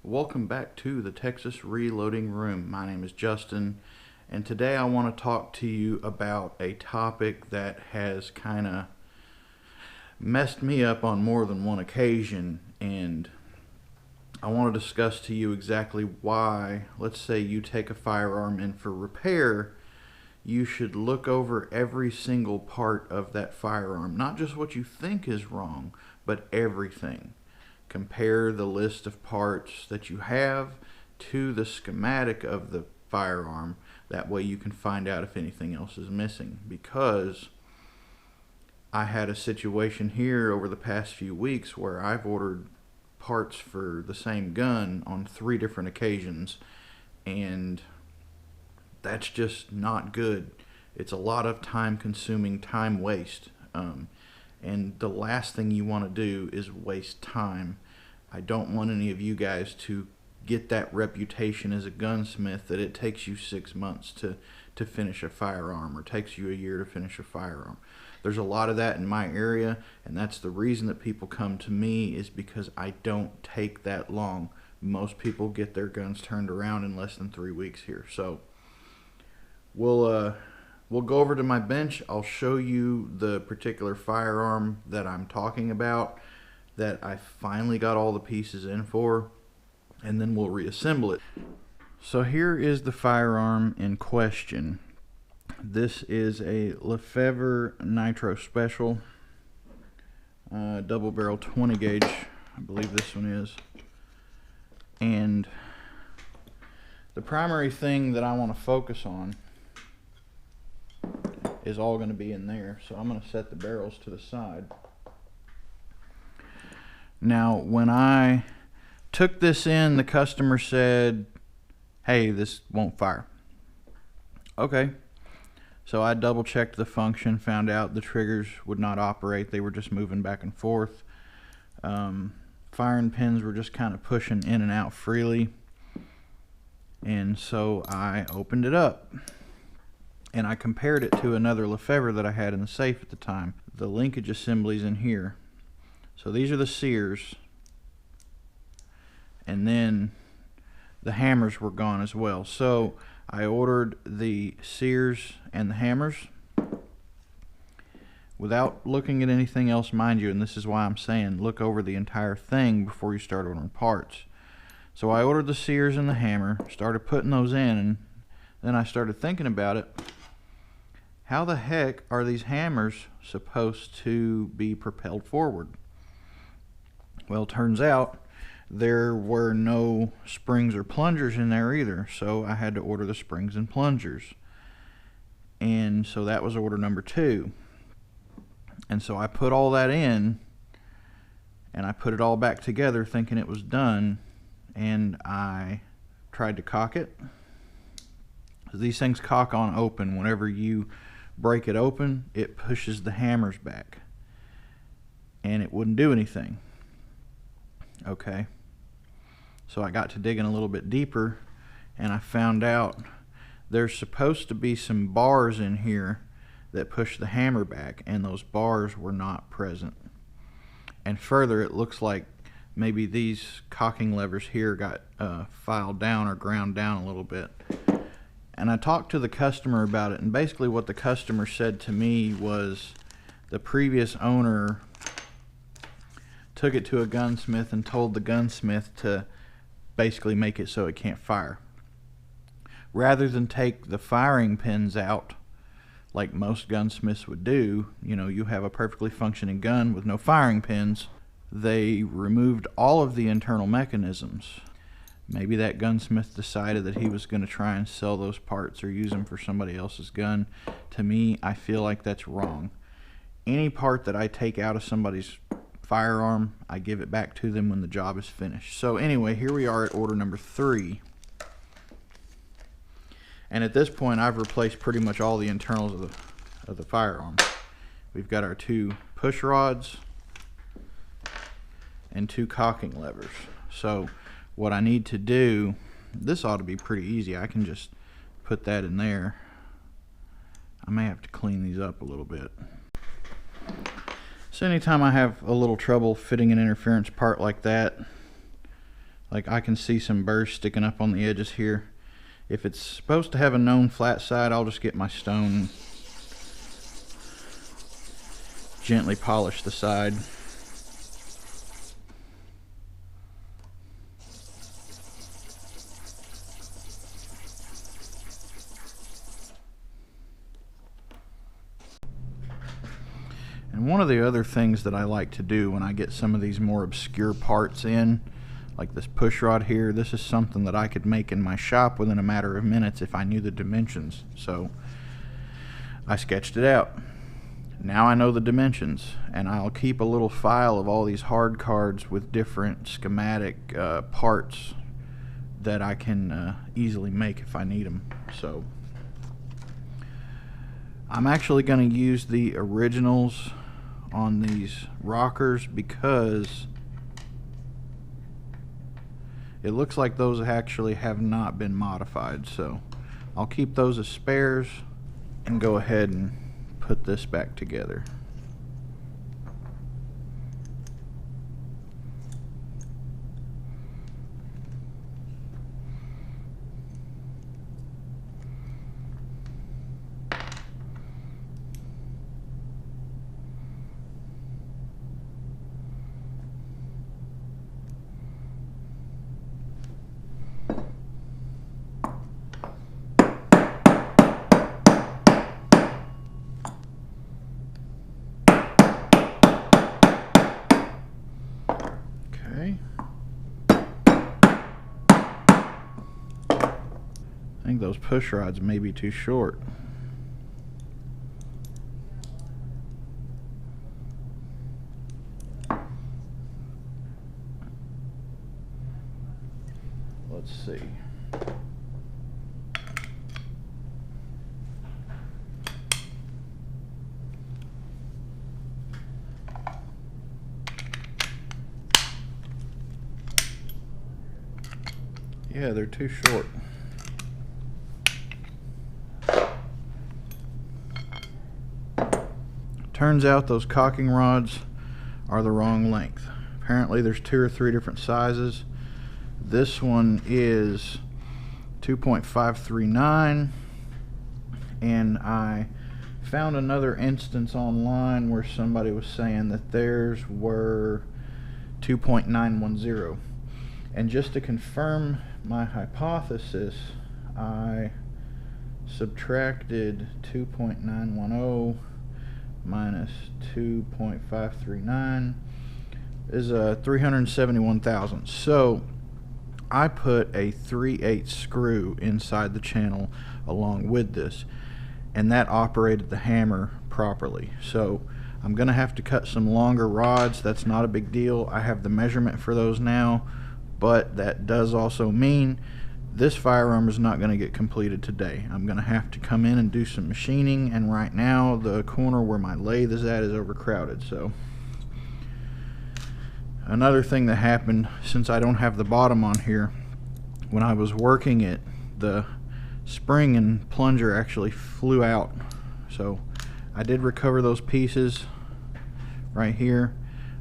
Welcome back to the Texas Reloading Room. My name is Justin, and today I want to talk to you about a topic that has kind of messed me up on more than one occasion, and I want to discuss to you exactly why, let's say you take a firearm in for repair, you should look over every single part of that firearm, not just what you think is wrong, but everything. Compare the list of parts that you have to the schematic of the firearm. That way you can find out if anything else is missing. Because I had a situation here over the past few weeks where I've ordered parts for the same gun on 3 different occasions, and that's just not good. It's a lot of time-consuming, time waste. And the last thing you want to do is waste time. I don't want any of you guys to get that reputation as a gunsmith that it takes you 6 months to finish a firearm, or takes you a year to finish a firearm. There's a lot of that in my area, and that's the reason that people come to me, is because I don't take that long. Most people get their guns turned around in less than 3 weeks here. So we'll go over to my bench. I'll show you the particular firearm that I'm talking about, that I finally got all the pieces in for, and then we'll reassemble it. So here is the firearm in question. This is a Lefevre Nitro Special, double barrel 20 gauge, I believe this one is. And the primary thing that I want to focus on is all going to be in there. So I'm going to set the barrels to the side. Now, when I took this in, the customer said, hey, this won't fire. Okay. So I double checked the function, found out the triggers would not operate. They were just moving back and forth. Firing pins were just kind of pushing in and out freely. And so I opened it up, and I compared it to another Lefevre that I had in the safe at the time. The linkage assembly's in here. So these are the sears, and then the hammers were gone as well. So I ordered the sears and the hammers without looking at anything else, mind you, and this is why I'm saying look over the entire thing before you start ordering parts. So I ordered the sears and the hammer, started putting those in, and then I started thinking about it. How the heck are these hammers supposed to be propelled forward? Well, turns out there were no springs or plungers in there either, so I had to order the springs and plungers. And so that was order number 2. And so I put all that in, and I put it all back together thinking it was done, and I tried to cock it. These things cock on open. Whenever you break it open, it pushes the hammers back, and it wouldn't do anything. Okay, so I got to digging a little bit deeper, and I found out there's supposed to be some bars in here that push the hammer back, and those bars were not present. And further, it looks like maybe these cocking levers here got filed down or ground down a little bit. And I talked to the customer about it, and basically what the customer said to me was the previous owner took it to a gunsmith and told the gunsmith to basically make it so it can't fire. Rather than take the firing pins out like most gunsmiths would do, you know, you have a perfectly functioning gun with no firing pins, they removed all of the internal mechanisms. Maybe that gunsmith decided that he was going to try and sell those parts or use them for somebody else's gun. To me, I feel like that's wrong. Any part that I take out of somebody's firearm, I give it back to them when the job is finished. So anyway, here we are at order number 3. And at this point, I've replaced pretty much all the internals of the firearm. We've got our 2 push rods and 2 cocking levers. So what I need to do, this ought to be pretty easy. I can just put that in there. I may have to clean these up a little bit. So anytime I have a little trouble fitting an interference part like that, like I can see some burrs sticking up on the edges here. If it's supposed to have a known flat side, I'll just get my stone and gently polish the side. And one of the other things that I like to do when I get some of these more obscure parts in, like this push rod here, this is something that I could make in my shop within a matter of minutes if I knew the dimensions. So I sketched it out. Now I know the dimensions, and I'll keep a little file of all these hard cards with different schematic parts that I can easily make if I need them. So I'm actually going to use the originals on these rockers because it looks like those actually have not been modified. So I'll keep those as spares and go ahead and put this back together. I think those push rods may be too short. Let's see. Yeah, they're too short. Turns out those caulking rods are the wrong length. Apparently there's 2 or 3 different sizes. This one is 2.539, and I found another instance online where somebody was saying that theirs were 2.910. And just to confirm my hypothesis, I subtracted 2.910 minus 2.539 is 371 thousandths. So I put a 3/8 screw inside the channel along with this, and that operated the hammer properly. So I'm gonna have to cut some longer rods. That's not a big deal. I have the measurement for those now, but that does also mean this firearm is not going to get completed today. I'm going to have to come in and do some machining, and right now the corner where my lathe is at is overcrowded. So another thing that happened, since I don't have the bottom on here, when I was working it, the spring and plunger actually flew out. So I did recover those pieces right here,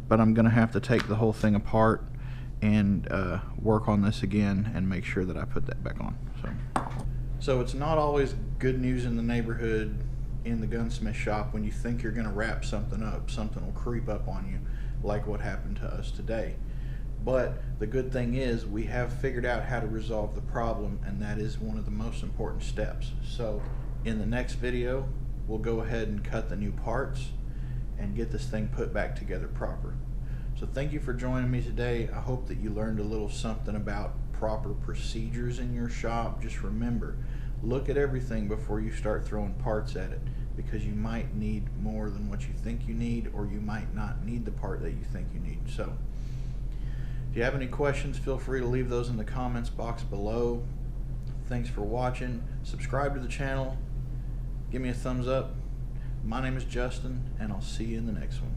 but I'm going to have to take the whole thing apart and work on this again and make sure that I put that back on. So it's not always good news in the neighborhood in the gunsmith shop. When you think you're going to wrap something up, something will creep up on you, like what happened to us today. But the good thing is we have figured out how to resolve the problem, and that is one of the most important steps. So in the next video, we'll go ahead and cut the new parts and get this thing put back together proper. So thank you for joining me today. I hope that you learned a little something about proper procedures in your shop. Just remember, look at everything before you start throwing parts at it, because you might need more than what you think you need, or you might not need the part that you think you need. So if you have any questions, feel free to leave those in the comments box below. Thanks for watching. Subscribe to the channel. Give me a thumbs up. My name is Justin, and I'll see you in the next one.